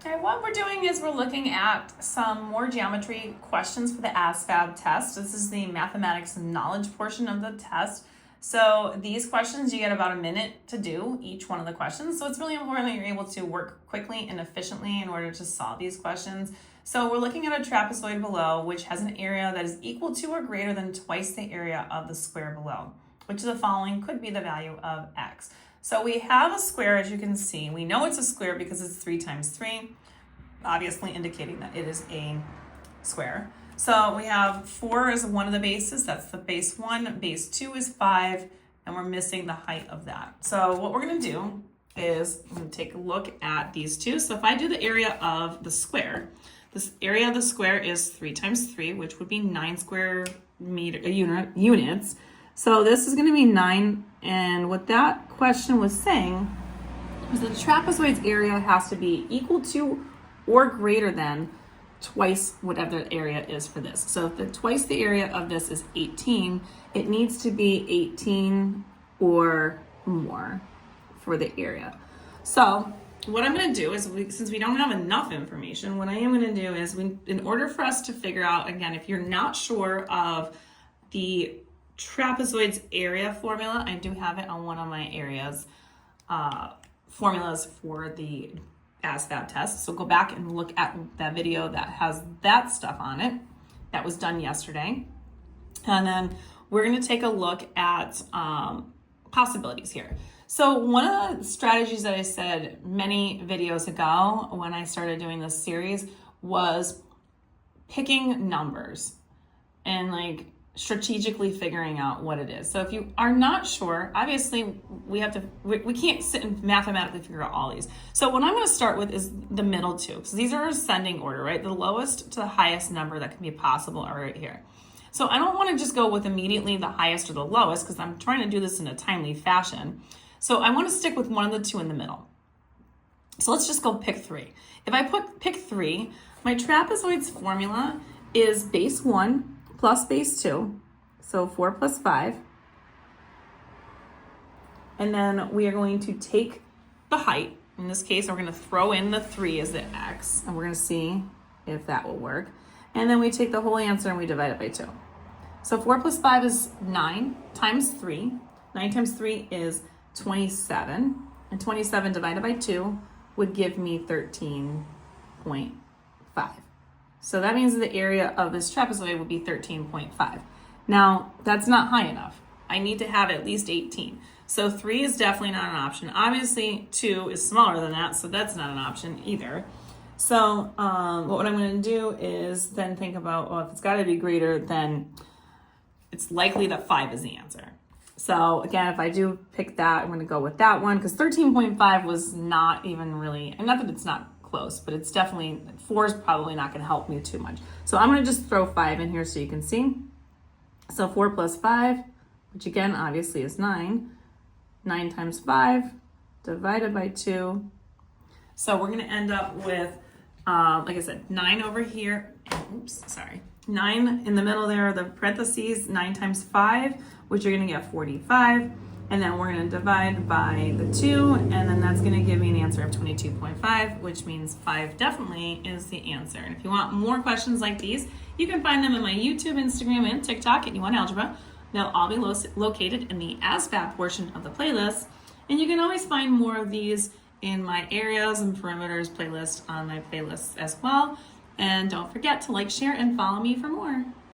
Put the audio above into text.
Okay, what we're doing is we're looking at some more geometry questions for the ASVAB test. This is the mathematics knowledge portion of the test. So these questions, you get about a minute to do each one of the questions. So it's really important that you're able to work quickly and efficiently in order to solve these questions. So we're looking at a trapezoid below, which has an area that is equal to or greater than twice the area of the square below, which of the following could be the value of x. So we have a square, as you can see. We know it's a square because it's 3 times 3, obviously indicating that it is a square. So we have 4 is one of the bases, that's the base 1, base 2 is 5, and we're missing the height of that. So what we're gonna do is I'm gonna take a look at these two. So if I do the area of the square, this area of the square is 3 times 3, which would be 9 square units. So this is gonna be 9, and what that question was saying was that the trapezoid's area has to be equal to or greater than twice whatever the area is for this. So if twice the area of this is 18, it needs to be 18 or more for the area. So what I'm going to do is, since we don't have enough information, what I am going to do is, in order for us to figure out, again, if you're not sure of the trapezoid's area formula, I do have it on one of my areas, formulas for the ASVAB test. So go back and look at that video that has that stuff on it. That was done yesterday. And then we're going to take a look at possibilities here. So one of the strategies that I said many videos ago when I started doing this series was picking numbers and strategically figuring out what it is. So if you are not sure, obviously we can't sit and mathematically figure out all these. So what I'm going to start with is the middle two, because these are ascending order, right? The lowest to the highest number that can be possible are right here. So I don't want to just go with immediately the highest or the lowest, because I'm trying to do this in a timely fashion. So I want to stick with one of the two in the middle. So let's just go pick 3. If I pick 3, my trapezoid's formula is base 1 plus base 2, so 4 plus 5. And then we are going to take the height. In this case, we're going to throw in the 3 as the x, and we're going to see if that will work. And then we take the whole answer and we divide it by 2. So 4 plus 5 is 9 times 3. 9 times 3 is 27. And 27 divided by 2 would give me 13.5. So that means the area of this trapezoid would be 13.5. Now, that's not high enough. I need to have at least 18. So 3 is definitely not an option. Obviously, 2 is smaller than that, so that's not an option either. So what I'm going to do is then think about, well, if it's got to be greater, then it's likely that 5 is the answer. So again, if I do pick that, I'm going to go with that one, because 13.5 was not even really, and not that it's not close, but it's definitely, 4 is probably not going to help me too much. So I'm going to just throw 5 in here so you can see. So 4 plus 5, which again obviously is 9. 9 times 5 divided by 2. So we're going to end up with, like I said, 9 over here. Oops, sorry. 9 in the middle there, the parentheses, 9 times 5, which you're going to get 45. And then we're going to divide by the 2, and then that's going to give me an answer of 22.5, which means 5 definitely is the answer. And if you want more questions like these, you can find them in my YouTube, Instagram, and TikTok at YouWantAlgebra. They'll all be located in the ASVAB portion of the playlist. And you can always find more of these in my areas and perimeters playlist on my playlist as well. And don't forget to like, share, and follow me for more.